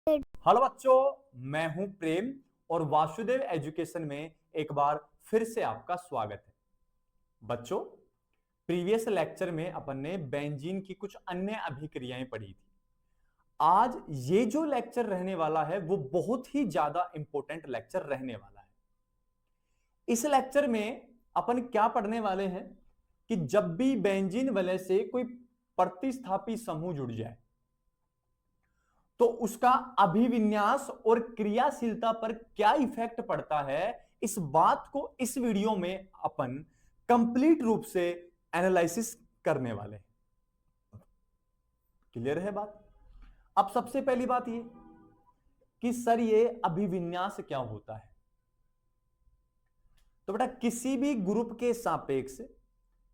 Hello बच्चों, मैं हूं प्रेम और वासुदेव एजुकेशन में एक बार फिर से आपका स्वागत है। बच्चों, प्रीवियस लेक्चर में अपन ने बेंजीन की कुछ अन्य अभिक्रियाएं पढ़ी थी। आज ये जो लेक्चर रहने वाला है वो बहुत ही ज्यादा इंपॉर्टेंट लेक्चर रहने वाला है। इस लेक्चर में अपन क्या पढ़ने वाले हैं कि जब भी बेंजीन वलय से कोई प्रतिस्थापी समूह जुड़ जाए तो उसका अभिविन्यास और क्रियाशीलता पर क्या इफेक्ट पड़ता है, इस बात को इस वीडियो में अपन कंप्लीट रूप से एनालिसिस करने वाले हैं। क्लियर है बात? अब सबसे पहली बात ये कि सर ये अभिविन्यास क्या होता है। तो बेटा, किसी भी ग्रुप के सापेक्ष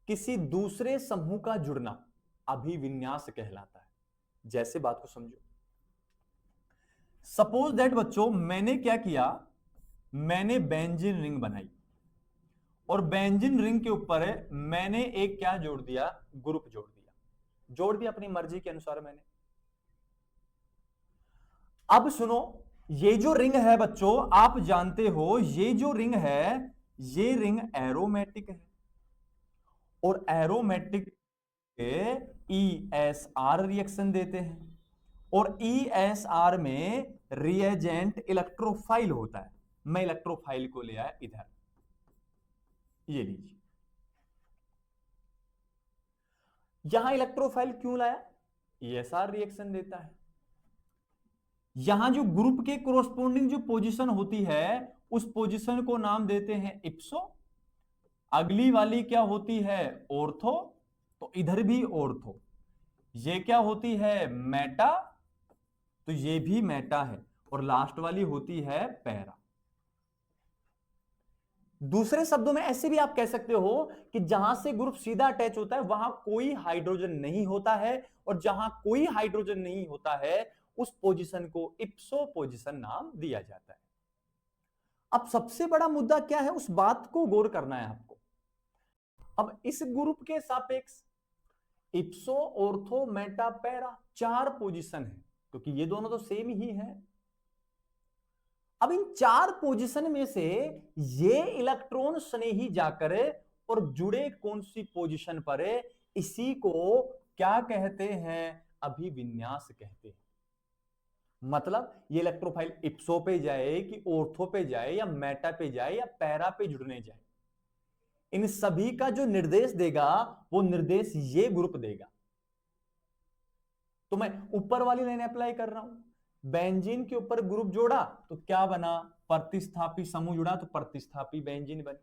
किसी दूसरे समूह का जुड़ना अभिविन्यास कहलाता है। जैसे बात को समझो, सपोज दैट बच्चों, मैंने क्या किया, मैंने बेंजीन रिंग बनाई और बेंजीन रिंग के ऊपर मैंने एक क्या जोड़ दिया, ग्रुप जोड़ दिया अपनी मर्जी के अनुसार मैंने। अब सुनो, ये जो रिंग है बच्चों, आप जानते हो ये जो रिंग है ये रिंग एरोमेटिक है और एरोमेटिक ESR रिएक्शन देते हैं और ESR में रिएजेंट इलेक्ट्रोफाइल होता है। मैं इलेक्ट्रोफाइल को ले आया इधर, ये लीजिए। यहां इलेक्ट्रोफाइल क्यों लाया? ESR रिएक्शन देता है। यहां जो ग्रुप के कोरोस्पोंडिंग जो पोजीशन होती है उस पोजीशन को नाम देते हैं इप्सो। अगली वाली क्या होती है? ऑर्थो। तो इधर भी ऑर्थो। ये क्या होती है? मेटा। तो ये भी मेटा है और लास्ट वाली होती है पैरा। दूसरे शब्दों में ऐसे भी आप कह सकते हो कि जहां से ग्रुप सीधा अटैच होता है वहां कोई हाइड्रोजन नहीं होता है और जहां कोई हाइड्रोजन नहीं होता है उस पोजीशन को इप्सो पोजीशन नाम दिया जाता है। अब सबसे बड़ा मुद्दा क्या है, उस बात को गौर करना है आपको। अब इस ग्रुप के सापेक्ष इप्सो, ऑर्थो, मेटा, पैरा 4 पोजीशन है क्योंकि ये दोनों तो सेम ही है। अब इन 4 पोजीशन में से ये इलेक्ट्रॉन स्नेही जाकर और जुड़े कौन सी पोजीशन पर, इसी को क्या कहते हैं? अभिविन्यास कहते हैं। मतलब ये इलेक्ट्रोफाइल इप्सो पे जाए कि ऑर्थो पे जाए या मेटा पे जाए या पैरा पे जुड़ने जाए, इन सभी का जो निर्देश देगा वो निर्देश ये ग्रुप देगा। तो मैं ऊपर वाली लाइन अप्लाई कर रहा हूं, बेंजीन के ऊपर ग्रुप जोड़ा तो क्या बना? प्रतिस्थापी समूह जुड़ा तो प्रतिस्थापी बेंजीन बनी।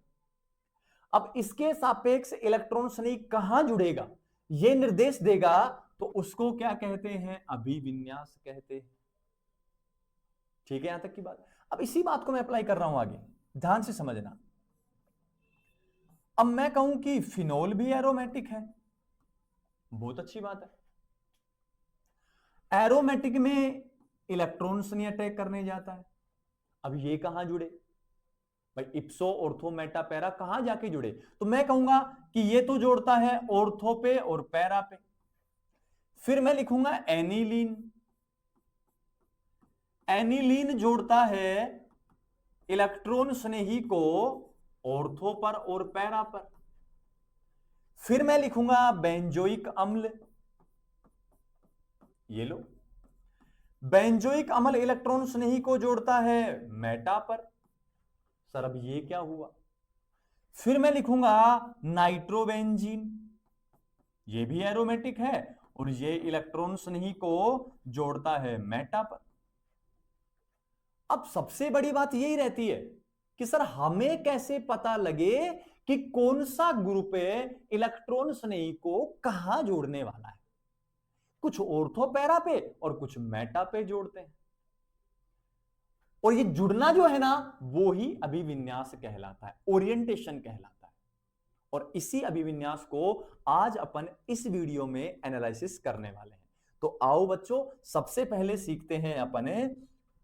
अब इसके सापेक्ष इलेक्ट्रॉन स्नेही कहां जुड़ेगा यह निर्देश देगा, तो उसको क्या कहते हैं? अभिविन्यास कहते हैं। ठीक है, यहां तक की बात। अब इसी बात को मैं अप्लाई कर रहा हूं आगे, ध्यान से समझना। अब मैं कहूं कि फिनोल भी एरोमेटिक है, बहुत अच्छी बात है। एरोमेटिक में इलेक्ट्रॉन्स नहीं अटैक करने जाता है। अब ये कहां जुड़े भाई? इप्सो, ऑर्थो, मेटा, पैरा कहां जाके जुड़े? तो मैं कहूंगा कि ये तो जोड़ता है ऑर्थो पे और पैरा पे। फिर मैं लिखूंगा एनिलीन। एनिलीन जोड़ता है इलेक्ट्रॉन स्नेही को ऑर्थो पर और पैरा पर। फिर मैं लिखूंगा बेंजोइक अम्ल। ये लो, बेंजोइक अम्ल इलेक्ट्रॉन स्नेही को जोड़ता है मेटा पर। सर अब ये क्या हुआ? फिर मैं लिखूंगा नाइट्रोबेंजीन। ये भी एरोमेटिक है और ये इलेक्ट्रॉन स्नेही को जोड़ता है मेटा पर। अब सबसे बड़ी बात यही रहती है कि सर हमें कैसे पता लगे कि कौन सा ग्रुप इलेक्ट्रॉन स्नेही को कहां जोड़ने वाला है? कुछ ऑर्थो पैरा पे और कुछ मेटा पे जोड़ते हैं और ये जुड़ना जो है ना वो ही अभिविन्यास कहलाता है, ओरिएंटेशन कहलाता है। और इसी अभिविन्यास को आज अपन इस वीडियो में एनालिसिस करने वाले हैं। तो आओ बच्चों, सबसे पहले सीखते हैं अपने।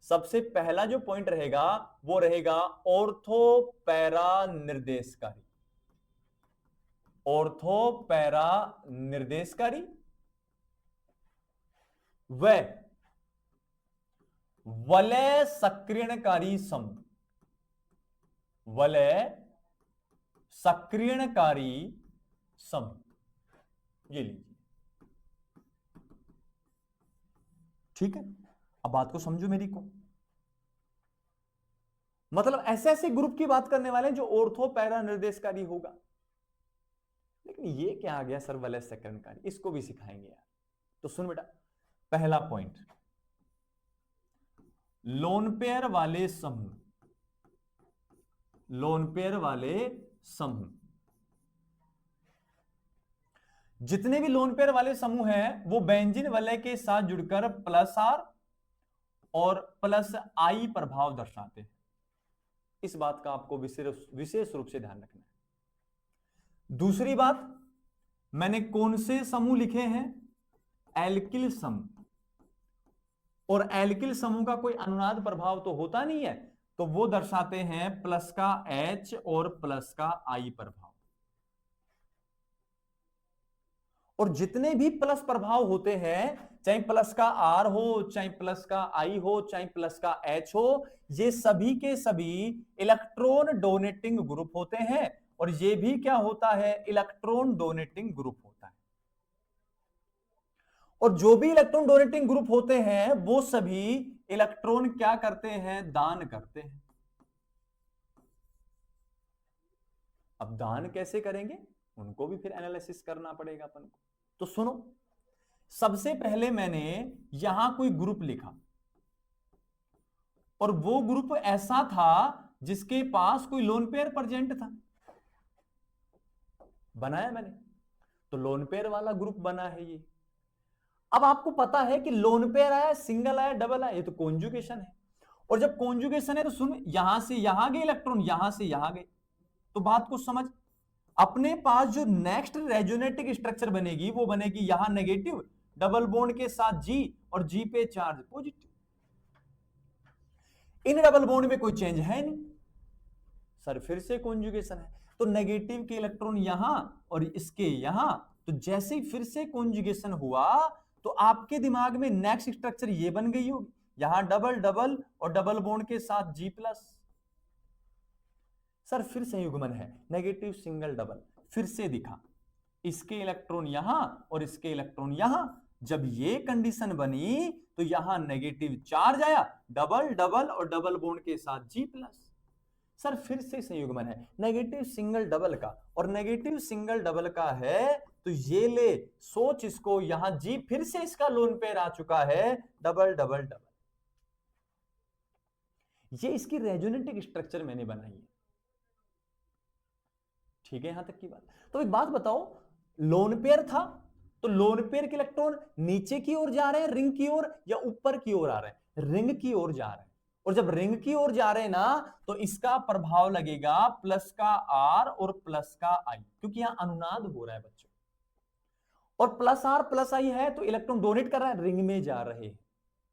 सबसे पहला जो पॉइंट रहेगा वो रहेगा ऑर्थो पैरा निर्देशकारी। ऑर्थो पैरा निर्देशकारी वलय सक्रियणकारी समूह, वलय सक्रियणकारी समूह, ये लीजिए। ठीक है, अब बात को समझो मेरी को। मतलब ऐसे ऐसे ग्रुप की बात करने वाले हैं जो ऑर्थो पैरा निर्देशकारी होगा। लेकिन ये क्या आ गया सर वलय सक्रियणकारी, इसको भी सिखाएंगे यार। तो सुन बेटा, पहला पॉइंट, लोन पेयर वाले समूह, लोन पेयर वाले समूह, जितने भी लोन पेयर वाले समूह हैं वो बेंजीन वलय के साथ जुड़कर प्लस आर और प्लस आई प्रभाव दर्शाते हैं। इस बात का आपको विशेष रूप से ध्यान रखना है। दूसरी बात, मैंने कौन से समूह लिखे हैं? एल्किल समूह, और एल्किल समूह का कोई अनुनाद प्रभाव तो होता नहीं है, तो वो दर्शाते हैं प्लस का H और प्लस का I प्रभाव। और जितने भी प्लस प्रभाव होते हैं, चाहे प्लस का R हो, चाहे प्लस का I हो, चाहे प्लस का H हो, ये सभी के सभी इलेक्ट्रॉन डोनेटिंग ग्रुप होते हैं। और ये भी क्या होता है? इलेक्ट्रॉन डोनेटिंग ग्रुप होता है। और जो भी इलेक्ट्रॉन डोनेटिंग ग्रुप होते हैं वो सभी इलेक्ट्रॉन क्या करते हैं? दान करते हैं। अब दान कैसे करेंगे, उनको भी फिर एनालिसिस करना पड़ेगा अपन को। तो सुनो, सबसे पहले मैंने यहां कोई ग्रुप लिखा, और वो ग्रुप ऐसा था जिसके पास कोई लोन पेयर प्रेजेंट था, बनाया मैंने, तो लोन पेयर वाला ग्रुप बना है ये। अब आपको पता है कि लोन पेयर आया, सिंगल आया, डबल आया, ये तो कॉन्जुगेशन है। और जब कॉन्जुगेशन है तो सुन, यहां से यहां गए इलेक्ट्रॉन, यहां से यहां गए, तो बात को समझ। अपने पास जो नेक्स्ट रेजोनेटिक स्ट्रक्चर बनेगी वो बनेगी यहां नेगेटिव, डबल बॉन्ड के साथ जी, और जी पे charge positive. In double bond में कोई चेंज है नहीं सर, फिर से कॉन्जुगेशन है, तो नेगेटिव के इलेक्ट्रॉन यहां और इसके यहां, तो जैसे ही फिर से कॉन्जुगेशन हुआ तो आपके दिमाग में नेक्स्ट स्ट्रक्चर ये बन गई होगी, यहां डबल डबल और डबल बॉन्ड के साथ जी प्लस। सर फिर संयुग्मन है, नेगेटिव सिंगल डबल, फिर से दिखा, इसके इलेक्ट्रॉन यहां और इसके इलेक्ट्रॉन यहां। जब ये कंडीशन बनी तो यहां नेगेटिव चार्ज आया, डबल डबल और डबल बॉन्ड के साथ जी प्लस। सर फिर से संयुग्मन है, नेगेटिव सिंगल डबल का, और नेगेटिव सिंगल डबल का है, तो ये ले सोच इसको, यहां जी फिर से इसका लोन पेयर आ चुका है, डबल डबल डबल। ये इसकी रेजोनेटिक स्ट्रक्चर मैंने बनाई है। ठीक है यहां तक की बात। तो एक बात बताओ, लोन पेयर था तो लोन पेयर के इलेक्ट्रॉन नीचे की ओर जा रहे हैं रिंग की ओर, या ऊपर की ओर आ रहे हैं? रिंग की ओर जा रहे हैं। और जब रिंग की ओर जा रहे हैं ना, तो इसका प्रभाव लगेगा प्लस का R और प्लस का I, क्योंकि यहां अनुनाद हो रहा है बच्चों। और प्लस R प्लस I है तो इलेक्ट्रॉन डोनेट कर रहा है, रिंग में जा रहे हैं,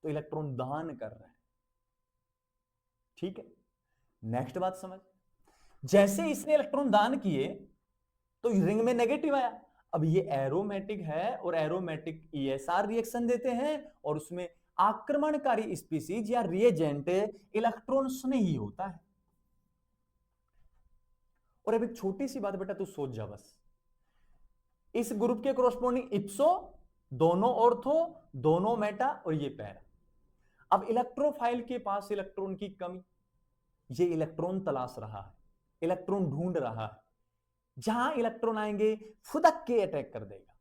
तो इलेक्ट्रॉन दान कर रहा है। ठीक है, नेक्स्ट बात समझ। जैसे इसने इलेक्ट्रॉन दान किए तो रिंग में नेगेटिव आया। अब ये एरोमेटिक है और एरोमेटिक ESR रिएक्शन देते हैं, और उसमें आक्रमणकारी स्पीसीज या रिएजेंट इलेक्ट्रॉन स्नेही होता है। और अब एक छोटी सी बात बेटा तू सोच जा बस, इस ग्रुप के कोरोस्पोंडिंग इप्सो, दोनों ऑर्थो, दोनों मेटा और ये पैरा। अब इलेक्ट्रोफाइल के पास इलेक्ट्रॉन की कमी, ये इलेक्ट्रॉन तलाश रहा है, इलेक्ट्रॉन ढूंढ रहा है, जहां इलेक्ट्रॉन आएंगे फुदक के अटैक कर देगा।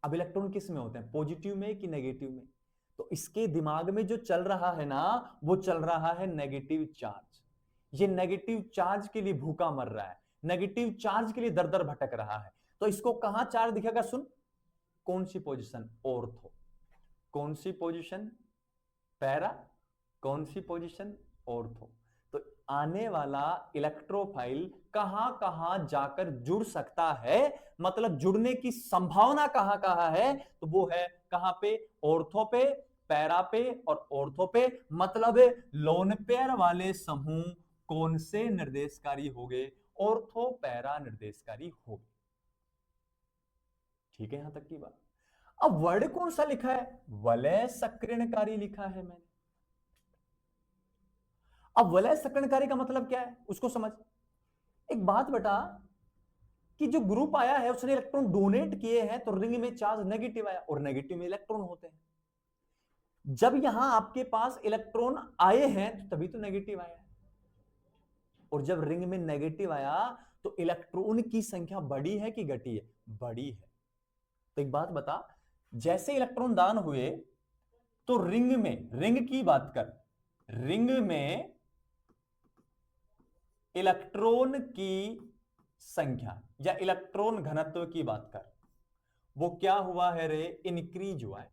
अब इलेक्ट्रॉन किस में होते हैं, पॉजिटिव में कि नेगेटिव में? तो इसके दिमाग में जो चल रहा है ना, वो चल रहा है नेगेटिव चार्ज। ये नेगेटिव चार्ज के लिए भूखा मर रहा है, नेगेटिव चार्ज के लिए दर दर भटक रहा है। तो इसको कहां चार्ज दिखेगा? सुन, कौन सी पोजीशन? ऑर्थो। कौन सी पोजीशन? पैरा। कौन सी पोजीशन? ऑर्थो। तो आने वाला इलेक्ट्रोफाइल कहां कहां जाकर जुड़ सकता है, मतलब जुड़ने की संभावना कहां कहां है, तो वो है कहां पे? ऑर्थो पे, पैरा पे और ऑर्थो पे। मतलब लोन पेयर वाले समूह कौन से निर्देशकारी हो गए? ऑर्थो पैरा निर्देशकारी हो गए। ठीक है यहां तक की बात। अब वर्ड कौन सा लिखा है? वलय सक्रियणकारी लिखा है मैंने। अब वलय सक्रियणकारी का मतलब क्या है उसको समझ। एक बात बेटा कि जो ग्रुप आया है उसने इलेक्ट्रॉन डोनेट किए हैं तो रिंग में चार्ज नेगेटिव आया और नेगेटिव में इलेक्ट्रॉन होते हैं। जब यहां आपके पास इलेक्ट्रॉन आए हैं तो तभी तो नेगेटिव आया है, और जब रिंग में नेगेटिव आया तो इलेक्ट्रॉन की संख्या बढ़ी है कि घटी है? बढ़ी है। तो एक बात बता, जैसे इलेक्ट्रॉन दान हुए तो रिंग में, रिंग की बात कर, रिंग में इलेक्ट्रॉन की संख्या या इलेक्ट्रॉन घनत्व की बात कर, वो क्या हुआ है रे? इंक्रीज हुआ है,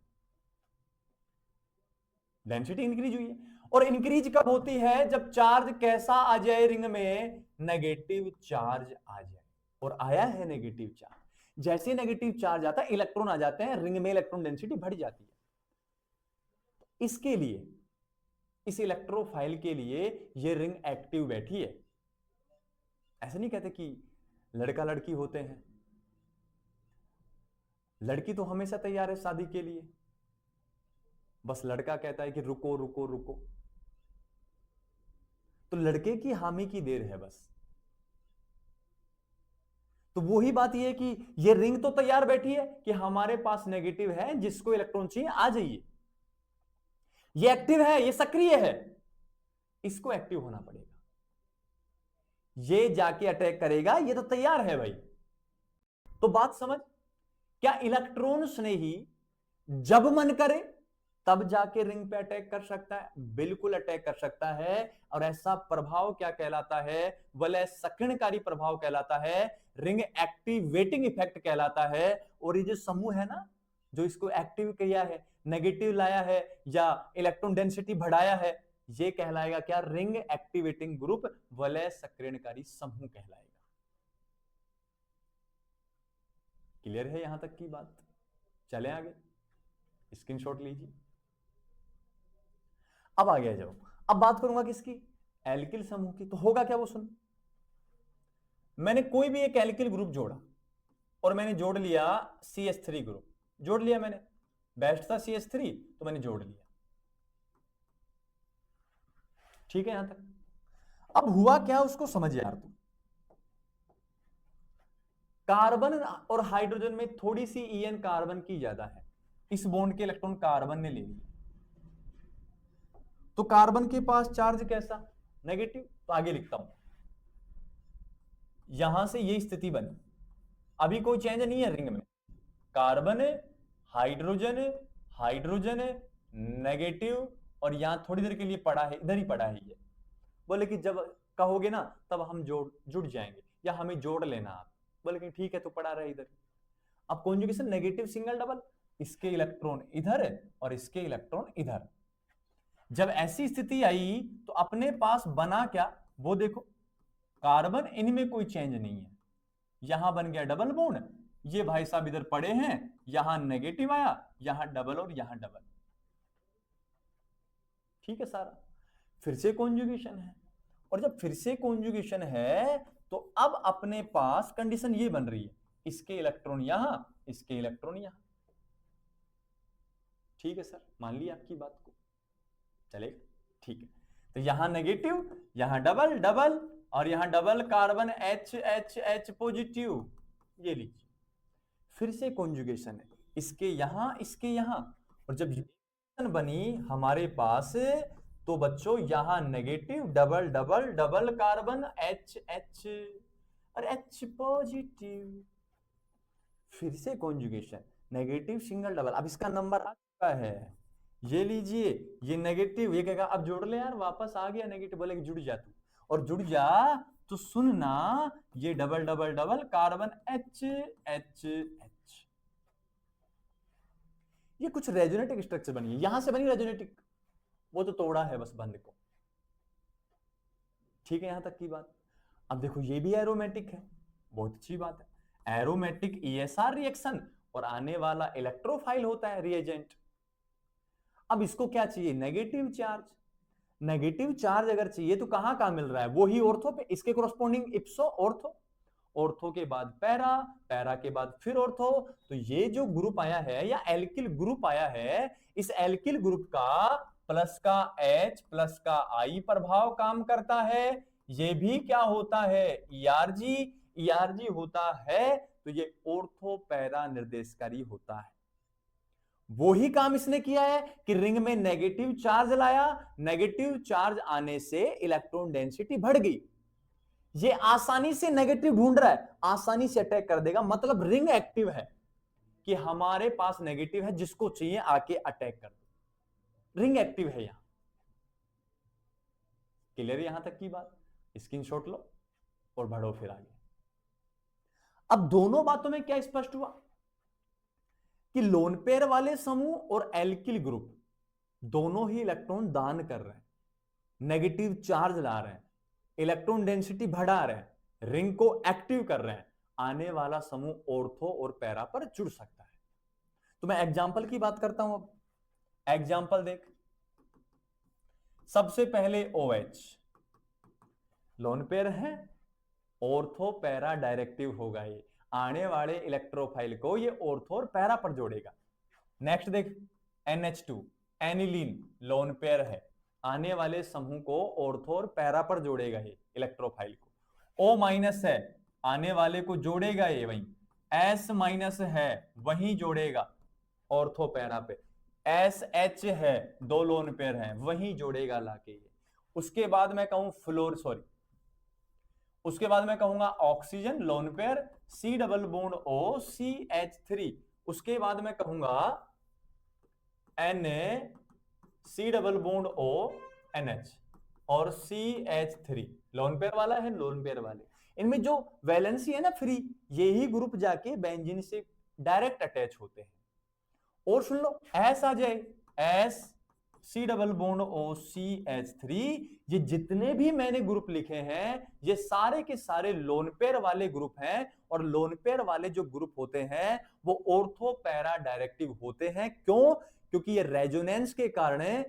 डेंसिटी इंक्रीज हुई है। और इंक्रीज कब होती है? जब चार्ज कैसा आ जाए रिंग में? नेगेटिव चार्ज आ जाए, और आया है नेगेटिव चार्ज। जैसे नेगेटिव चार्ज आता है इलेक्ट्रॉन आ जाते हैं रिंग में, इलेक्ट्रॉन डेंसिटी बढ़ जाती है। इसके लिए, इस इलेक्ट्रोफाइल के लिए ये रिंग एक्टिव बैठी है। ऐसे नहीं कहते कि लड़का लड़की होते हैं, लड़की तो हमेशा तैयार है शादी के लिए, बस लड़का कहता है कि रुको रुको रुको, तो लड़के की हामी की देर है बस। तो वही बात ये है कि ये रिंग तो तैयार बैठी है कि हमारे पास नेगेटिव है, जिसको इलेक्ट्रॉन चाहिए आ जाइए। ये एक्टिव है, ये सक्रिय है, इसको एक्टिव होना पड़ेगा, ये जाके अटैक करेगा, ये तो तैयार है भाई। तो बात समझ, क्या इलेक्ट्रॉन्स ने ही जब मन करे तब जाके रिंग पे अटैक कर सकता है? बिल्कुल अटैक कर सकता है। और ऐसा प्रभाव क्या कहलाता है? वलय सक्रियणकारी प्रभाव कहलाता है, रिंग एक्टिवेटिंग इफेक्ट कहलाता है। और ये जो समूह है ना, जो इसको एक्टिव किया है, नेगेटिव लाया है या इलेक्ट्रॉन डेंसिटी बढ़ाया है, ये कहलाएगा क्या? रिंग एक्टिवेटिंग ग्रुप, वलय सक्रियणकारी समूह कहलाएगा। क्लियर है यहां तक की बात? चले आगे, स्क्रीनशॉट लीजिए। अब आ गया जाओ, अब बात करूंगा किसकी? एल्किल समूह की। तो होगा क्या वो सुन, मैंने कोई भी एक एल्किल ग्रुप जोड़ा और मैंने जोड़ लिया CH3 ग्रुप, जोड़ लिया मैंने, बेस्ट था CH3 तो मैंने जोड़ लिया, ठीक है यहां तक। अब हुआ क्या उसको समझ यार तू। कार्बन और हाइड्रोजन में थोड़ी सी EN कार्बन की ज्यादा है, इस बॉन्ड के इलेक्ट्रॉन कार्बन ने ले लिया, तो कार्बन के पास चार्ज कैसा? नेगेटिव। तो आगे लिखता हूं, यहां से ये स्थिति बनी, अभी कोई चेंज नहीं है रिंग में, कार्बन हाइड्रोजन हाइड्रोजन नेगेटिव, और यहां थोड़ी देर के लिए पड़ा है, इधर ही पड़ा है ये। बोले कि जब कहोगे ना तब हम जुड़ जाएंगे, या हमें जोड़ लेना आप। बोले कि ठीक है, तो पड़ा रहे इधर। अब कॉन्जुगेशन नेगेटिव सिंगल डबल, इसके इलेक्ट्रॉन इधर और इसके इलेक्ट्रॉन इधर। जब ऐसी स्थिति आई तो अपने पास बना क्या वो देखो, कार्बन इनमें कोई चेंज नहीं है, यहां बन गया डबल बॉन्ड, ये भाई साहब इधर पड़े हैं, यहां नेगेटिव आया, यहां डबल और यहां डबल, ठीक है सारा। फिर से कॉन्जुगेशन है, और जब फिर से कॉन्जुगेशन है तो अब अपने पास कंडीशन ये बन रही है, इसके इलेक्ट्रॉन यहां, इसके इलेक्ट्रॉन यहां, ठीक है सर, मान लिया आपकी बात को, चले ठीक है। तो यहां नेगेटिव, यहां डबल डबल, और यहां डबल कार्बन H पॉजिटिव, ये लीजिए फिर से कॉन्जुगेशन है, इसके यहां इसके यहां, और जब रिएक्शन बनी हमारे पास तो बच्चों यहां negative double double double carbon H और H पॉजिटिव, फिर से कॉन्जुगेशन नेगेटिव सिंगल डबल। अब इसका नंबर आ चुका है, ये लीजिए, ये नेगेटिव, ये कहेगा अब जोड़ ले यार, वापस आ गया नेगेटिव, बोले जुड़ जा तू, और जुड़ जा तो सुनना, ये double double double carbon H, ये कुछ रेजोनेटिक स्ट्रक्चर बनी है, यहां से बनी रेजोनेटिक, वो तो तोड़ा है बस बंद को, ठीक है यहां तक की बात। अब देखो ये भी एरोमेटिक है, बहुत अच्छी बात है, एरोमेटिक ESR रिएक्शन, और आने वाला इलेक्ट्रोफाइल होता है रिएजेंट। अब इसको क्या चाहिए? Negative charge. नेगेटिव चार्ज अगर चाहिए तो कहां कहां मिल रहा है? वो ही ऑर्थो पे, इसके कोरस्पोंडिंग इप्सो ऑर्थो, ऑर्थो के बाद पैरा, पैरा के बाद फिर ऑर्थो। तो ये जो ग्रुप आया है या एल्किल ग्रुप आया है, इस एल्किल ग्रुप का प्लस का H प्लस का I प्रभाव काम करता है। ये भी क्या होता है? ERG। ERG होता है तो ये ऑर्थो पैरा निर्देशकारी होता है। वो ही काम इसने किया है कि रिंग में नेगेटिव चार्ज लाया, नेगेटिव चार्ज आने से इलेक्ट्रॉन डेंसिटी बढ़ गई। ये आसानी से नेगेटिव ढूंढ रहा है, आसानी से अटैक कर देगा, मतलब रिंग एक्टिव है कि हमारे पास नेगेटिव है, जिसको चाहिए आके अटैक कर दो। रिंग एक्टिव है यहां। क्लियर यहां तक की बात? स्क्रीनशॉट लो और बढ़ो फिर आगे। अब दोनों बातों में क्या स्पष्ट हुआ कि लोन पेयर वाले समूह और एल्किल ग्रुप दोनों ही इलेक्ट्रॉन दान कर रहे हैं, नेगेटिव चार्ज ला रहे हैं, इलेक्ट्रॉन डेंसिटी बढ़ा रहे हैं, रिंग को एक्टिव कर रहे हैं। आने वाला समूह ऑर्थो और पैरा पर जुड़ सकता है। तो मैं एग्जाम्पल की बात करता हूं। अब एग्जाम्पल देख, सबसे पहले OH लोन पेयर है, ऑर्थो पैरा डायरेक्टिव होगा। ये आने वाले इलेक्ट्रोफाइल को ये ऑर्थो और पैरा पर जोड़ेगा। नेक्स्ट देख, NH2 एनिलीन लोन पेयर है, आने वाले समूह को ऑर्थो और पैरा पर जोड़ेगा ये इलेक्ट्रोफाइल को। O- है, आने वाले को जोड़ेगा ये वहीं। S- है, वहीं जोड़ेगा ऑर्थो पैरा पे। SH है, दो लोन पेयर हैं, वहीं जोड़ेगा लाके ये। उसके बाद मैं कहूं उसके बाद मैं कहूंगा oxygen lone pair C double bond O CH3। उसके बाद मैं कहूंगा Na C double bond O NH और CH3 लोन पेयर वाला है, लोन पेयर वाले। इनमें जो वैलेंसी है ना फ्री, यही ग्रुप जाके बेंजीन से डायरेक्ट अटैच होते हैं। और सुन लो, S आ जाए, S C double bond O CH3। ये जितने भी मैंने ग्रुप लिखे हैं ये सारे के सारे लोन पेयर वाले ग्रुप हैं। और लोन पेयर वाले जो ग्रुप होते हैं वो ऑर्थो पैरा डायरेक्टिव होते हैं। क्यों? क्योंकि ये रेजोनेंस के कारण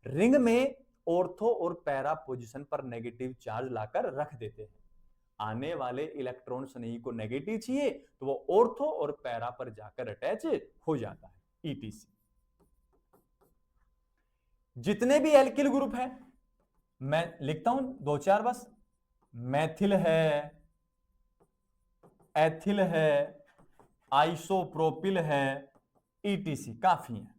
रिंग में ऑर्थो और पैरा पोजीशन पर नेगेटिव चार्ज लाकर रख देते हैं। आने वाले इलेक्ट्रॉन्स नहीं को नेगेटिव चाहिए तो वो ऑर्थो और पैरा पर जाकर अटैच हो जाता है। ETC जितने भी एल्किल ग्रुप है मैं लिखता हूं दो चार बस। मैथिल है, एथिल है, आइसोप्रोपिल है, ETC काफी है।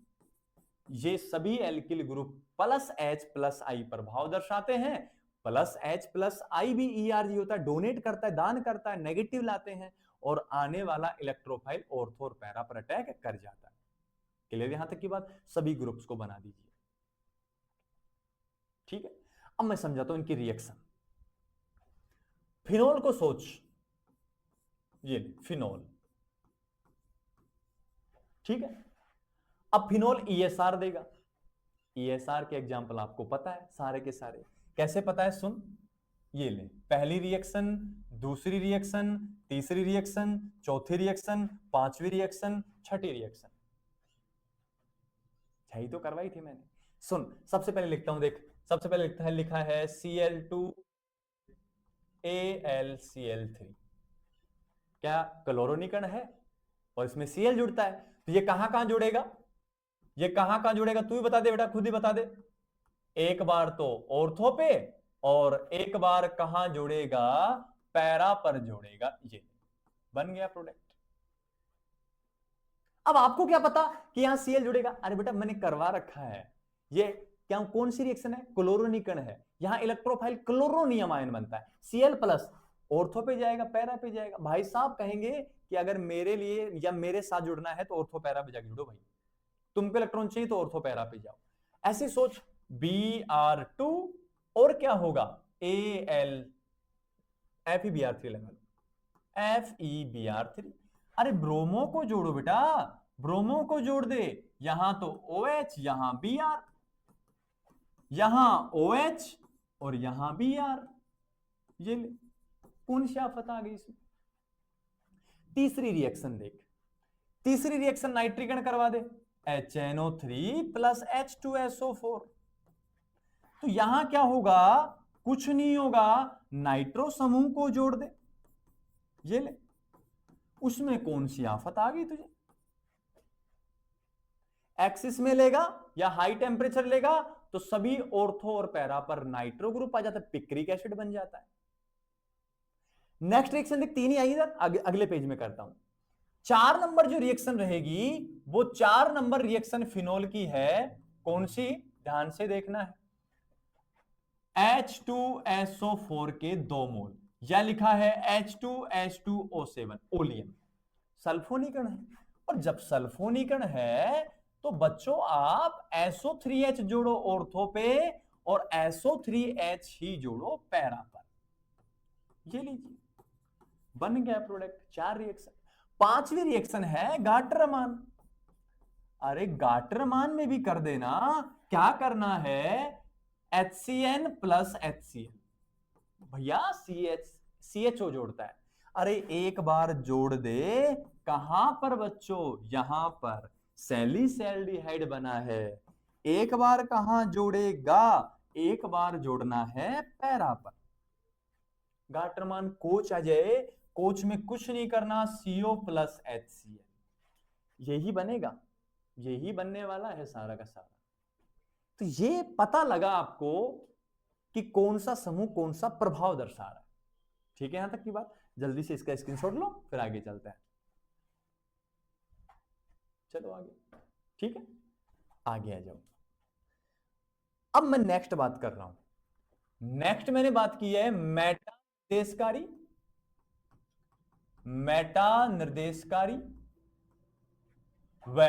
ये सभी alkyl group plus H plus I प्रभाव दर्शाते हैं। प्लस H प्लस I भी ERG होता है, डोनेट करता है, दान करता है, नेगेटिव लाते हैं और आने वाला इलेक्ट्रोफाइल ऑर्थो और पैरा पर अटैक कर जाता है। क्लियर यहां तक की बात? सभी ग्रुप्स को बना दीजिए। ठीक है, अब मैं समझाता हूं इनकी रिएक्शन। फिनोल को सोच, ये फिनोल, ठीक है। अब फिनोल ESR देगा। ESR के एग्जाम्पल आपको पता है सारे के सारे। कैसे पता है? सुन, ये ले, पहली रिएक्शन, दूसरी रिएक्शन, तीसरी रिएक्शन, चौथी रिएक्शन, पांचवी रिएक्शन, छठी रिएक्शन, यही तो करवाई थी मैंने। सुन, सबसे पहले लिखता हूं, देख, सबसे पहले लिखा है Cl2 AlCl3। क्या क्लोरोनिकन है और इसमें Cl जुड़ता है, तो ये कहां कहां जुड़ेगा? ये कहां कहां जुड़ेगा तू ही बता दे बेटा, खुद ही बता दे। एक बार तो ऑर्थो पे और एक बार कहां जुड़ेगा? पैरा पर जुड़ेगा। ये बन गया प्रोडक्ट। अब आपको क्या पता कि यहां Cl जुड़ेगा? अरे बेटा मैंने करवा रखा है। ये क्या, कौन सी रिएक्शन है? क्लोरोनिकन है। यहां इलेक्ट्रोफाइल क्लोरोनियम आयन बनता है। Cl प्लस ऑर्थो पे जाएगा, पैरा पे जाएगा। भाई साहब कहेंगे कि अगर मेरे लिए या मेरे साथ जुड़ना है तो ऑर्थो पैरा पे जाके जुड़ो भाई, तुमको इलेक्ट्रॉन चाहिए तो ऑर्थो पैरा पे जाओ। ऐसी सोच। Br2 और क्या होगा? Al FeBr3 लगा लो, FeBr3। अरे ब्रोमो को जोड़ो बेटा, ब्रोमो को जोड़ दे। यहां तो OH, यहां Br, यहां OH और यहां Br। ये ले, कौन सी आफत आ गई इसमें? तीसरी रिएक्शन देख, तीसरी रिएक्शन नाइट्रिकन करवा दे, HNO3 प्लस H2SO4। तो यहां क्या होगा? कुछ नहीं होगा, नाइट्रो समूह को जोड़ दे। ये ले, उसमें कौन सी आफत आ गई तुझे? एक्सिस में लेगा या हाई टेम्परेचर लेगा तो सभी ऑर्थो और पैरा पर नाइट्रो ग्रुप आ जाता है, पिक्रिक एसिड बन जाता है। नेक्स्ट रिएक्शन देख, 3 ही आई इधर, अगले पेज में करता हूं। 4 नंबर जो रिएक्शन रहेगी वो 4 नंबर रिएक्शन फिनोल की है। कौन सी? ध्यान से देखना है। H2SO4 के 2 मोल, या लिखा है H2H2O7 ओलियम, सल्फोनीकरण है। और जब सल्फोनीकरण है तो बच्चों आप SO3H जोड़ो ऑर्थो पे और SO3H ही जोड़ो पैरा पर। ये लीजिए, बन गया प्रोडक्ट। 4 रिएक्शन। 5वीं रिएक्शन है गाटरमान। अरे गाटरमान में भी कर देना। क्या करना है? HCN प्लस HCl, भैया CHO जोड़ता है। अरे एक बार जोड़ दे, कहां पर बच्चों? यहां पर सैलिसैल्डिहाइड बना है। एक बार कहां जोड़ेगा? एक बार जोड़ना है पैरा पर। गाटरमान कोच आ जाए, कोच में कुछ नहीं करना, CO प्लस HCl, यही बनेगा, यही बनने वाला है सारा का सारा। तो ये पता लगा आपको कि कौन सा समूह कौन सा प्रभाव दर्शा रहा है। ठीक है, यहां तक की बात। जल्दी से इसका स्क्रीनशॉट लो, फिर आगे चलते हैं। चलो आगे। ठीक है, आगे आ जाओ। अब मैं नेक्स्ट बात कर रहा हूं। नेक्स्ट मैंने बात की है मेटा निर्देशकारी, मेटा निर्देशकारी व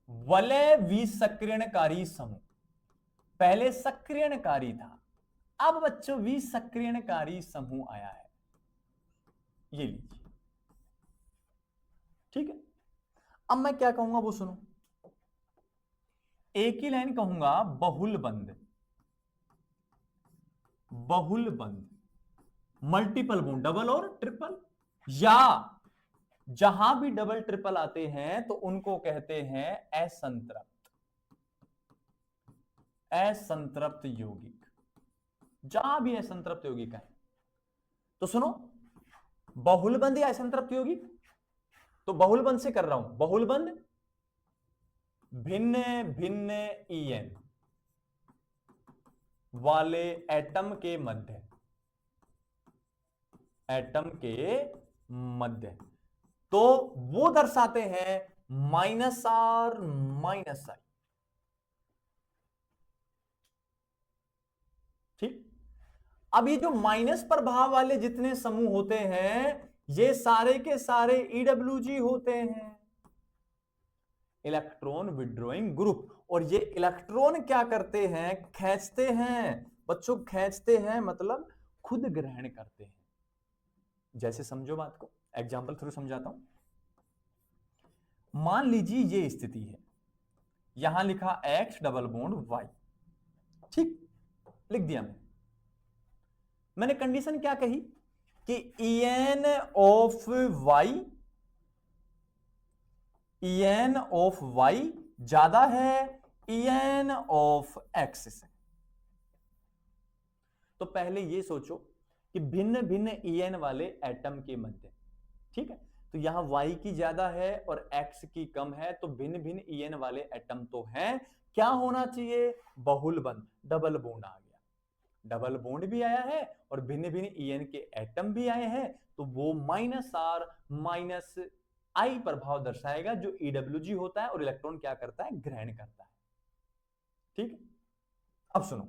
वलय विसक्रियणकारी समूह। पहले सक्रियणकारी था, अब बच्चों विसक्रियणकारी समूह आया है। ये लीजिए, ठीक है। अब मैं क्या कहूंगा वो सुनो। एक ही लाइन कहूंगा, बहुल बंध, बहुल बंध, मल्टीपल बॉन्ड, डबल और ट्रिपल, या जहां भी डबल ट्रिपल आते हैं तो उनको कहते हैं असंतृप्त, असंतृप्त यौगिक। जहां भी असंतृप्त यौगिक है तो सुनो, बहुल बंध या असंतृप्त यौगिक, तो बहुल बंध से कर रहा हूं। बहुल बंध भिन्न भिन्न EN वाले एटम के मध्य, एटम के मध्य, तो वो दर्शाते हैं -R -I। ठीक। अब ये जो माइनस प्रभाव वाले जितने समूह होते हैं ये सारे के सारे EWG होते हैं, इलेक्ट्रॉन विड्रॉइंग ग्रुप। और ये इलेक्ट्रॉन क्या करते हैं? खींचते हैं बच्चों, खींचते हैं मतलब खुद ग्रहण करते हैं। जैसे समझो बात को, एग्जाम्पल थ्रू समझाता हूं। मान लीजिए ये स्थिति है, यहां लिखा X डबल बॉन्ड Y, ठीक, लिख दिया मैंने कंडीशन क्या कही कि EN of Y, EN of Y ज्यादा है EN ऑफ X से। तो पहले ये सोचो कि भिन्न भिन्न EN वाले एटम के मध्य, ठीक है, तो यहां Y की ज्यादा है और X की कम है, तो भिन्न भिन्न EN वाले एटम तो हैं। क्या होना चाहिए? बहुल बंध, डबल बॉन्ड आ गया, डबल बॉन्ड भी आया है और भिन्न भिन्न EN के एटम भी आए हैं, तो वो -R -I प्रभाव दर्शाएगा, जो EWG होता है और इलेक्ट्रॉन क्या करता है? ग्रहण करता है। ठीक। अब सुनो,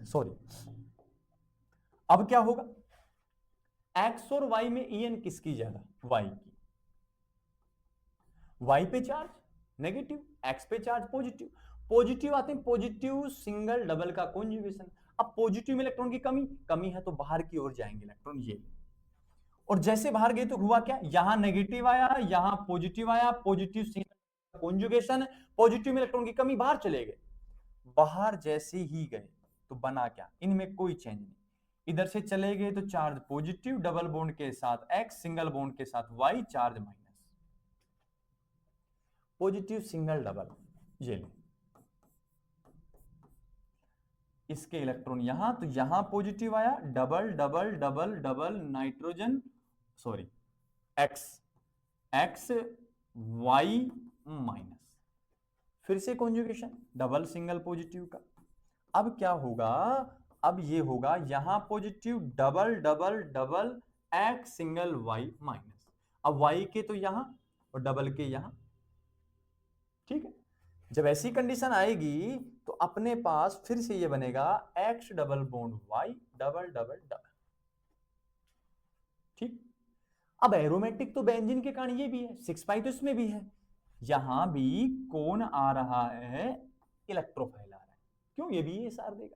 सॉरी, अब क्या होगा? X और Y में EN किसकी ज्यादा? Y की। Y पे चार्ज नेगेटिव, X पे चार्ज पॉजिटिव। पॉजिटिव आते हैं पॉजिटिव सिंगल डबल का कॉन्जुगेशन। अब पॉजिटिव में इलेक्ट्रॉन की कमी है तो बाहर की ओर जाएंगे इलेक्ट्रॉन, ये। और जैसे बाहर गए तो हुआ क्या? यहां नेगेटिव आया, यहां पॉजिटिव आया, पॉजिटिव सिंगल कॉन्जुगेशन, पॉजिटिव में इलेक्ट्रॉन की कमी, बाहर चले गए। बाहर जैसे ही गए तो बना क्या? इनमें कोई चेंज नहीं। इधर से चले गए तो चार्ज पॉजिटिव, डबल बॉन्ड के साथ X, सिंगल बॉन्ड के साथ Y, charge minus, positive single double, ये ले। इसके इलेक्ट्रॉन यहां, तो यहां पॉजिटिव आया, double double double double nitrogen, sorry X Y minus, फिर से कॉन्जुगेशन डबल सिंगल पॉजिटिव का। अब क्या होगा, अब ये होगा यहां positive double double double X single Y minus, अब वाई के तो यहां और डबल के यहां। ठीक है, जब ऐसी कंडीशन आएगी तो अपने पास फिर से ये बनेगा X double bond Y double double double. ठीक, अब एरोमेटिक तो बेंजीन के कारण ये भी है, 6 पाई तो इसमें भी है, यहां भी कौन आ रहा है, इलेक्ट्रोफाइल आ रहा है। क्यों, ये भी एसआर देगा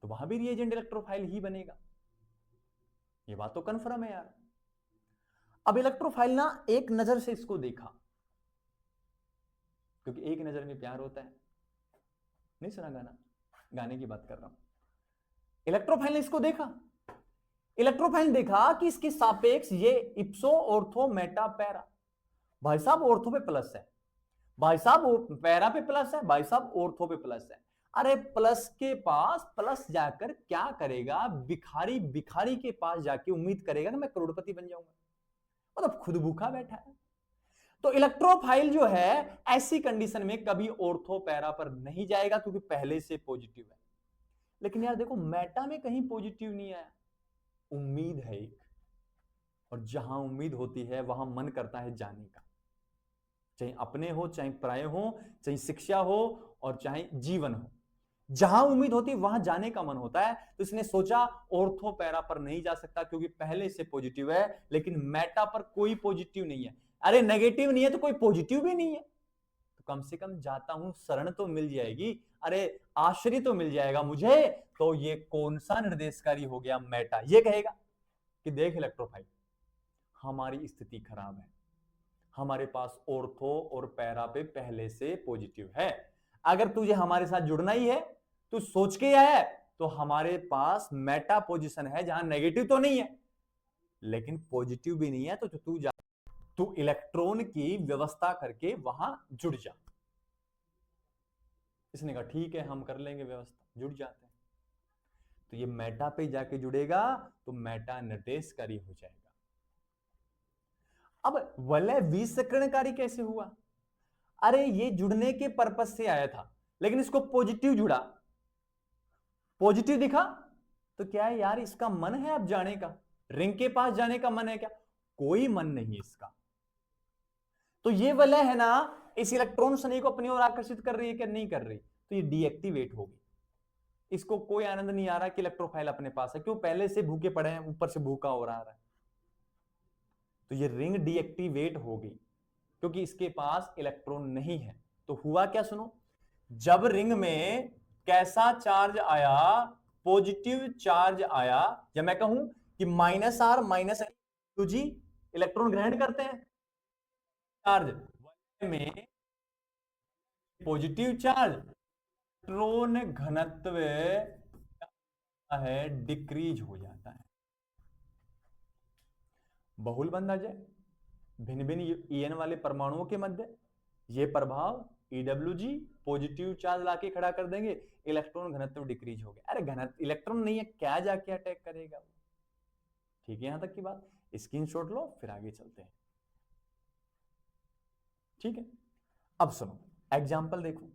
तो वहां भी रिएजेंट इलेक्ट्रोफाइल ही बनेगा, ये बात तो कंफर्म है यार। अब इलेक्ट्रोफाइल ना एक नजर से इसको देखा, क्योंकि एक नजर में प्यार होता है, नहीं सुना गाना, गाने की बात कर रहा हूं। इलेक्ट्रोफाइल ने इसको देखा, इलेक्ट्रोफाइल देखा कि इसके सापेक्ष ये इप्सो ऑर्थो मेटा पैरा, भाई साहब ऑर्थो पे प्लस है, भाई साहब पैरा पे प्लस है, भाई साहब ऑर्थो पे प्लस है। अरे प्लस के पास प्लस जाकर क्या करेगा, भिखारी भिखारी के पास जाके उम्मीद करेगा कि मैं करोड़पति बन जाऊंगा, मतलब खुद भूखा बैठा है। तो इलेक्ट्रोफाइल जो है ऐसी कंडीशन में कभी ऑर्थो पैरा पर नहीं जाएगा क्योंकि पहले से पॉजिटिव है। लेकिन यार देखो मेटा में कहीं पॉजिटिव नहीं आया, उम्मीद है एक, और जहां उम्मीद होती है वहां मन करता है जाने का, चाहे अपने हो चाहे पराये हो, चाहे शिक्षा हो और चाहे जीवन हो, जहां उम्मीद होती है वहां जाने का मन होता है। तो इसने सोचा ऑर्थो पैरा पर नहीं जा सकता क्योंकि पहले से पॉजिटिव है, लेकिन मेटा पर कोई पॉजिटिव नहीं है। अरे नेगेटिव नहीं है तो कोई पॉजिटिव भी नहीं है, तो कम से कम जाता हूं शरण तो मिल जाएगी, अरे आश्रय तो मिल जाएगा मुझे। तो ये कौन सा निर्देशकारी हो गया, मेटा, ये कहेगा कि देख इलेक्ट्रोफाइल हमारी स्थिति खराब है, हमारे पास ऑर्थो और पैरा पे पहले से पॉजिटिव है, अगर तुझे हमारे साथ जुड़ना ही है तू सोच के आया तो हमारे पास मेटा पोजीशन है जहां नेगेटिव तो नहीं है लेकिन पॉजिटिव भी नहीं है, तो तू जा, तू इलेक्ट्रॉन की व्यवस्था करके वहां जुड़ जा। इसने कहा ठीक है हम कर लेंगे व्यवस्था, जुड़ जाते हैं। तो ये मेटा पे जाके जुड़ेगा तो मेटा निर्देशकारी हो जाएगा। अब वलय विसरणकारी कैसे हुआ, अरे ये जुड़ने के पर्पज से आया था लेकिन इसको पॉजिटिव जुड़ा, पॉजिटिव दिखा तो क्या है यार, इसका मन है अब जाने का, रिंग के पास जाने का मन है क्या, कोई मन नहीं इसका। तो ये वलय है ना इस इलेक्ट्रॉन शनि को अपनी ओर आकर्षित कर रही है क्या, नहीं कर रही, तो ये डीएक्टिवेट होगी, इसको कोई आनंद नहीं आ रहा कि इलेक्ट्रोफाइल अपने पास है, क्यों, पहले से भूखे पड़े हैं, ऊपर से भूखा हो रहा है। तो ये रिंग डीएक्टिवेट होगी क्योंकि इसके पास इलेक्ट्रॉन नहीं है। तो हुआ क्या सुनो, जब रिंग में कैसा चार्ज आया, पॉजिटिव चार्ज आया, जब मैं कहूं कि माइनस आर माइनस तो जी इलेक्ट्रॉन ग्रहण करते हैं चार्ज में, पॉजिटिव चार्ज इलेक्ट्रॉन घनत्व है डिक्रीज हो जाता है, बहुल बंध आ जाए, भिन्न भिन्न ईएन वाले परमाणुओं के मध्य ये प्रभाव EWG पॉजिटिव चार्ज लाके खड़ा कर देंगे, इलेक्ट्रॉन घनत्व डिक्रीज हो गया। अरे घनत्व इलेक्ट्रॉन नहीं है, क्या जाके अटैक करेगा वो। ठीक है, यहां तक की बात, स्क्रीनशॉट लो फिर आगे चलते हैं। ठीक है, अब सुनो एग्जाम्पल देखो,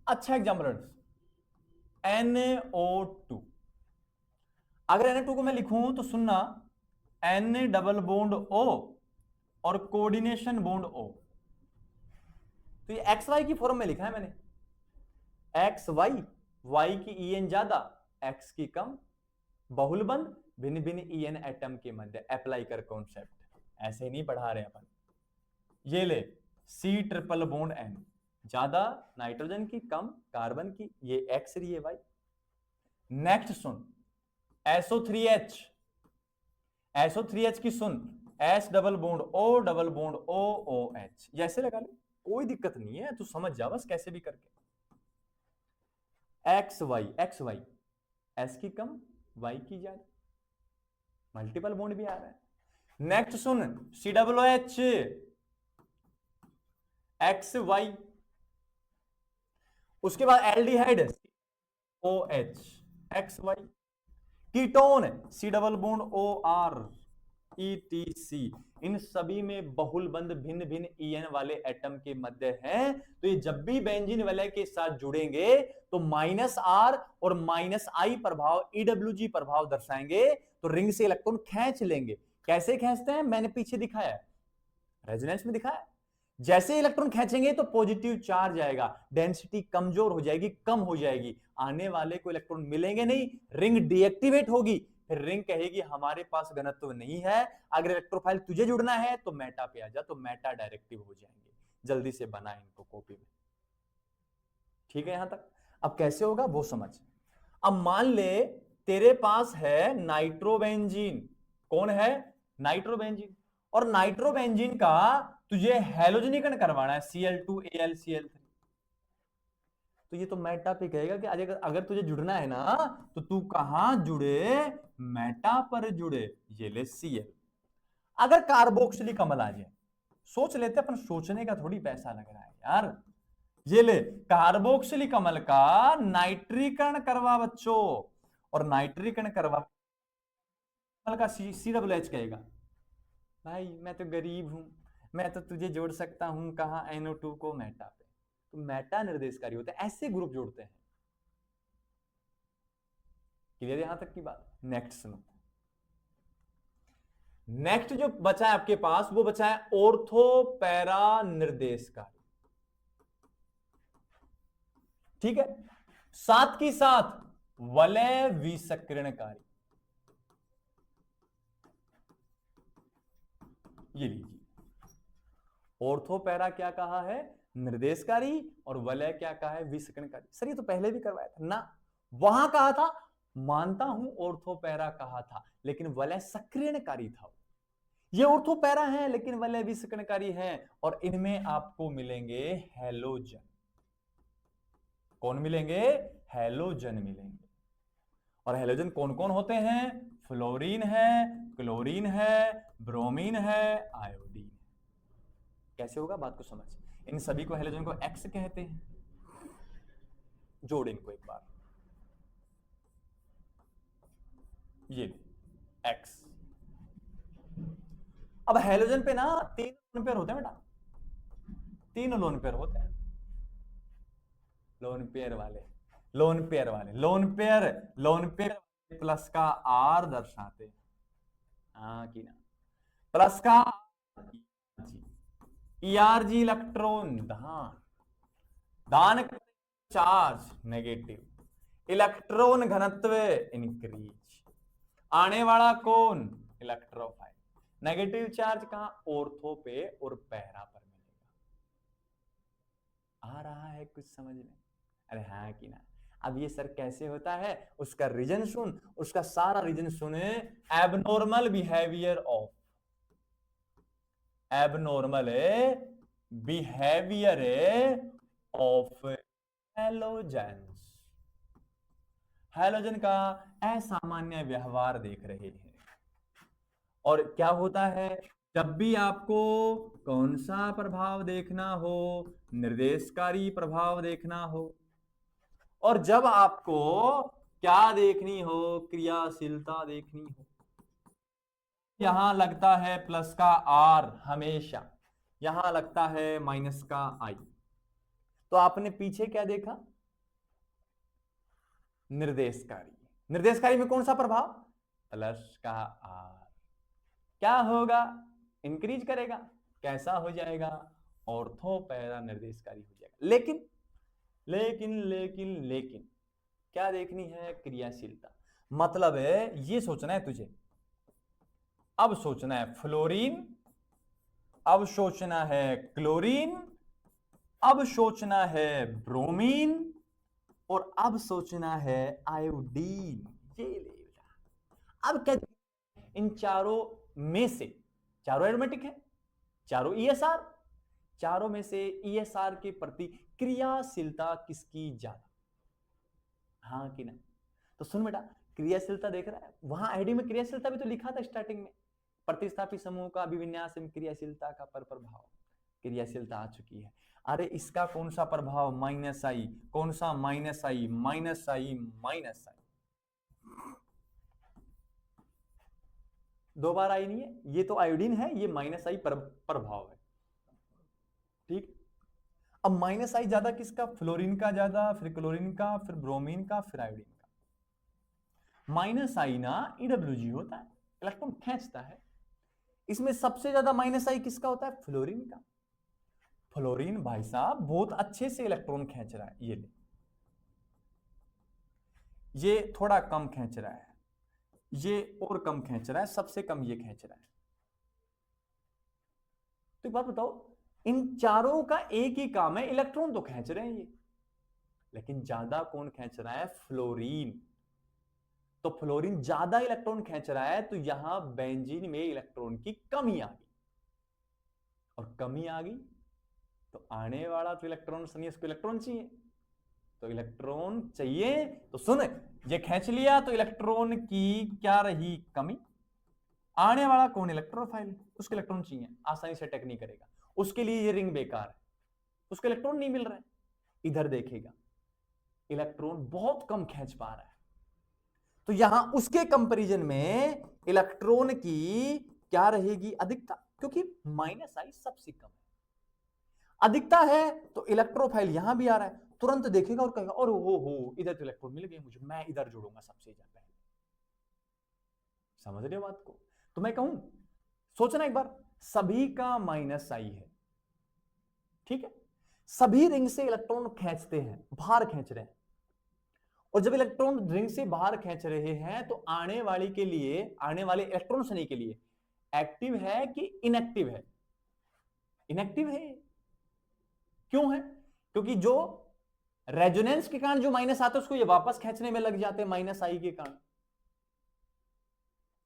अच्छा एग्जाम्पल NO2, अगर NO2 को मैं लिखूं तो सुनना, N डबल बॉन्ड O और कोऑर्डिनेशन बॉन्ड O, तो ये XY की फॉर्म में लिखा है मैंने, XY, Y की EN ज्यादा X की कम, बहुल बंध भिन्न भिन्न EN एटम के मध्य, अप्लाई कर कॉन्सेप्ट, ऐसे नहीं पढ़ा रहे अपन। ये ले C ट्रिपल बॉन्ड N, ज्यादा नाइट्रोजन की कम कार्बन की, ये X रही है Y। नेक्स्ट सुन SO3H, SO3H की सुन S double bond O double bond OOH, जैसे लगा ले कोई दिक्कत नहीं है, तू समझ जा बस कैसे भी करके। XY S की कम Y की ज्यादा, मल्टीपल बॉन्ड भी आ रहा है। नेक्स्ट सुन COOH XY, उसके बाद aldehyde OH XY, ketone C double bond OR ETC, इन सभी में बहुल बंध भिन्न भिन्न EN वाले एटम के मध्य है। तो ये जब भी बेंजीन वलय के साथ जुड़ेंगे तो -R और -I प्रभाव, EWG प्रभाव दर्शाएंगे, तो रिंग से इलेक्ट्रॉन खींच लेंगे। कैसे खींचते हैं मैंने पीछे दिखाया, रेजोनेंस में दिखाया। जैसे इलेक्ट्रॉन खींचेंगे तो पॉजिटिव चार्ज आएगा, डेंसिटी कमजोर हो जाएगी, कम हो जाएगी, आने वाले को इलेक्ट्रॉन मिलेंगे नहीं, रिंग डीएक्टिवेट होगी, फिर रिंग कहेगी हमारे पास घनत्व नहीं है, अगर इलेक्ट्रोफाइल तुझे जुड़ना है तो मेटा पे आ जा, तो मेटा डायरेक्टिव हो जाएंगे। जल्दी से बना इनको कॉपी में, ठीक है यहां तक। अब कैसे होगा वो समझ। अब मान ले तेरे पास है नाइट्रोबेंजीन, कौन है, नाइट्रोबेंजीन, और नाइट्रोबेंजीन का तुझे हैलोजनीकरण करवाना है, Cl2Al Cl3, तो ये तो मेटा पे कहेगा कि अगर तुझे जुड़ना है ना तो तू कहां जुड़े, मेटा पर जुड़े। ये ले Cl। अगर कार्बोक्सिलिक अम्ल आ जाए, सोच लेते अपन, सोचने का थोड़ी पैसा लग रहा है यार। ये ले कार्बोक्सिलिक अम्ल का नाइट्रीकरण करवा बच्चों, और नाइट्रीकरण करवा का COOH कहेगा, भाई मैं तो गरीब हूं, मैं तो तुझे जोड़ सकता हूं कहां, NO2 को मेटा पे, तो मेटा निर्देशकारी होता है, ऐसे ग्रुप जोड़ते हैं। क्लियर यहां तक की बात। नेक्स्ट सुनो, नेक्स्ट जो बचा है आपके पास वो बचा है ऑर्थो पैरा निर्देशकारी, ठीक है, साथ की साथ वलय विसक्रणकारी। ये लीजिए, ऑर्थो पैरा क्या कहा है, निर्देशकारी, और वलय क्या कहा है, विसक्रणकारी। सर ये तो पहले भी करवाया था ना, वहां कहा था, मानता हूं ऑर्थो पैरा कहा था, लेकिन वलय सक्रियणकारी था। ये ऑर्थो पैरा है लेकिन वलय विसक्रणकारी है, और इनमें आपको मिलेंगे हैलोजन। कौन मिलेंगे, हैलोजन मिलेंगे। और हैलोजन कौन कौन होते हैं, फ्लोरीन है, क्लोरीन है, ब्रोमीन है, आयोडीन। कैसे होगा बात को समझ। इन सभी को हैलोजन को एक्स कहते हैं, जोड़ इनको एक बार, ये एक्स। अब हैलोजन पे ना 3 लोन पेयर होते हैं बेटा, 3 लोन पेयर होते हैं, लोन पेयर वाले, लोन पेयर वाले, लोन पेयर प्लस का आर दर्शाते हैं, हाँ कि ना, प्लस का ERG इलेक्ट्रॉन दान, दान चार्ज नेगेटिव, इलेक्ट्रॉन घनत्व इंक्रीज, आने वाला कौन, इलेक्ट्रोफाइल, नेगेटिव चार्ज कहां, ऑर्थो पे और पैरा पर मिलेगा। आ रहा है कुछ समझ में, अरे हाँ कि ना। अब ये सर कैसे होता है, उसका रीजन सुन, उसका सारा रीजन सुने, abnormal behaviour of, abnormal behaviour of halogens, halogen का असामान्य व्यवहार देख रहे हैं। और क्या होता है, जब भी आपको कौन सा प्रभाव देखना हो, निर्देशकारी प्रभाव देखना हो, और जब आपको क्या देखनी हो, क्रियाशीलता देखनी हो, यहां लगता है प्लस का आर हमेशा, यहां लगता है माइनस का आई। तो आपने पीछे क्या देखा, निर्देशकारी, निर्देशकारी में कौन सा प्रभाव, प्लस का आर, क्या होगा, इंक्रीज करेगा, कैसा हो जाएगा, ऑर्थो पैरा निर्देशकारी हो जाएगा। लेकिन लेकिन लेकिन लेकिन क्या देखनी है, क्रियाशीलता। मतलब है ये सोचना है तुझे, अब सोचना है फ्लोरीन, अब सोचना है क्लोरीन, अब सोचना है ब्रोमीन, और अब सोचना है आयोडीन। ये ले, अब क्या, इन चारों में से, चारों एरोमेटिक है, चारों ESR, चारों में से ESR के प्रति क्रियाशीलता किसकी ज्यादा, हाँ कि ना। तो सुन बेटा, क्रियाशीलता देख रहा है, वहां आईडी में क्रियाशीलता भी तो लिखा था स्टार्टिंग में, प्रतिस्थापी समूह का अभिविन्यास एवं क्रियाशीलता का पर प्रभाव, क्रियाशीलता आ चुकी है। अरे इसका कौन सा प्रभाव, -I, कौन सा -I, -I, -I। 2 बार आई नहीं है, ये तो आयोडीन है, ये माइनस आई प्रभाव है। ठीक, अब माइनस आई ज्यादा किसका? फ्लोरीन का ज्यादा, फिर क्लोरीन का, फिर ब्रोमीन का, फिर आयोडीन का। माइनस आई ना ईडब्ल्यूजी होता है, इलेक्ट्रॉन खींचता है। इसमें सबसे ज्यादा माइनस आई किसका होता है? फ्लोरीन का। फ्लोरीन भाई साहब बहुत अच्छे से इलेक्ट्रॉन खींच रहा है, ये ले, ये थोड़ा कम खींच रहा है, ये और कम खींच रहा है, सबसे कम ये खींच रहा है। तो एक बात बताओ, इन चारों का एक ही काम है, इलेक्ट्रॉन तो खींच रहे हैं ये, लेकिन ज्यादा कौन खींच रहा है? फ्लोरीन। तो फ्लोरीन ज्यादा इलेक्ट्रॉन खींच रहा है, तो यहां बेंजीन में इलेक्ट्रॉन की कमी आ गई, और कमी आ गई तो आने वाला तो इलेक्ट्रॉन नहीं, इसको इलेक्ट्रॉन चाहिए। तो इलेक्ट्रॉन चाहिए तो सुन, ये खींच लिया तो इलेक्ट्रॉन की क्या रही? कमी। आने वाला कौन? इलेक्ट्रोफाइल, उसके इलेक्ट्रॉन चाहिए, आसानी से अटैक नहीं करेगा, उसके लिए ये रिंग बेकार है, उसको इलेक्ट्रॉन नहीं मिल रहा है। इधर देखेगा इलेक्ट्रॉन बहुत कम खींच पा रहा है, तो यहां उसके कंपैरिजन में इलेक्ट्रॉन की क्या रहेगी? अधिकता, क्योंकि माइनस आई सबसे कम है। अधिकता है तो इलेक्ट्रोफाइल यहां भी आ रहा है, तुरंत देखेगा और कहेगा और हो इधर तो इलेक्ट्रॉन मिल गए मुझे, मैं इधर जोड़ूंगा सबसे ज्यादा पहले। समझ रहे हो बात को? तो मैं कहूं, सोचना एक बार, सभी का माइनस आई है, ठीक है, सभी रिंग से इलेक्ट्रॉन खींचते हैं, बाहर खींच रहे हैं, और जब इलेक्ट्रॉन रिंग से बाहर खींच रहे हैं तो आने वाले के लिए, आने वाले इलेक्ट्रॉन शनि के लिए एक्टिव है कि इनएक्टिव है? इनएक्टिव है। क्यों है? क्योंकि जो रेजोनेंस के कारण जो माइनस आता है उसको ये वापस खींचने में लग जाते हैं माइनस आई के कारण।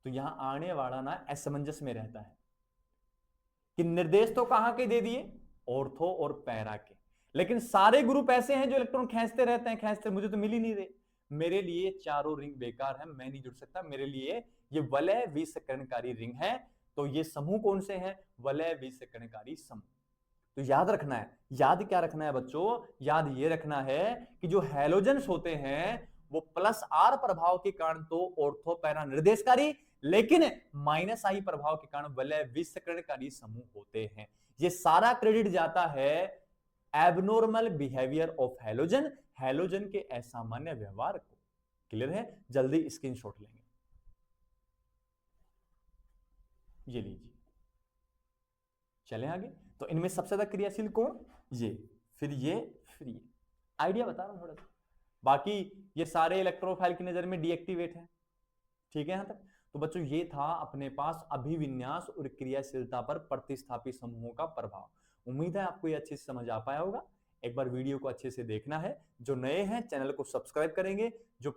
तो यहां आने वाला ना असमंजस में रहता है कि निर्देश तो कहां के दे दिए? ऑर्थो और पैरा के, लेकिन सारे ग्रुप ऐसे हैं जो इलेक्ट्रॉन खींचते रहते हैं, खींचते, मुझे तो मिल ही नहीं रहे, मेरे लिए चारों रिंग बेकार है, मैं नहीं जुड़ सकता, मेरे लिए ये वलय विसकरणकारी रिंग है। तो ये समूह कौन से हैं? वलय विसकरणकारी समूह। तो याद रखना है, याद क्या रखना है बच्चों? याद ये रखना है कि जो हैलोजेंस होते हैं वो प्लस आर प्रभाव के कारण तो ऑर्थो पैरा निर्देशकारी, लेकिन माइनस आई प्रभाव के कारण वलय विसकरणकारी समूह होते हैं। ये सारा क्रेडिट जाता है abnormal behaviour of halogen, halogen के असामान्य व्यवहार को। क्लियर है? जल्दी स्क्रीनशॉट लेंगे, ये लीजिए, चलें आगे। तो इनमें सबसे ज्यादा क्रियाशील कौन? ये, फिर ये, फिर ये। आइडिया बता रहा हूं थोड़ा सा, बाकी ये सारे इलेक्ट्रोफाइल की नजर में डीएक्टिवेट है, ठीक है यहां तक। तो बच्चों ये था अपने पास अभिविन्यास और क्रियाशीलता पर प्रतिस्थापी समूहों का प्रभाव। उम्मीद है आपको ये अच्छे से समझ आ पाया होगा। एक बार वीडियो को अच्छे से देखना है, जो नए हैं चैनल को सब्सक्राइब करेंगे, जो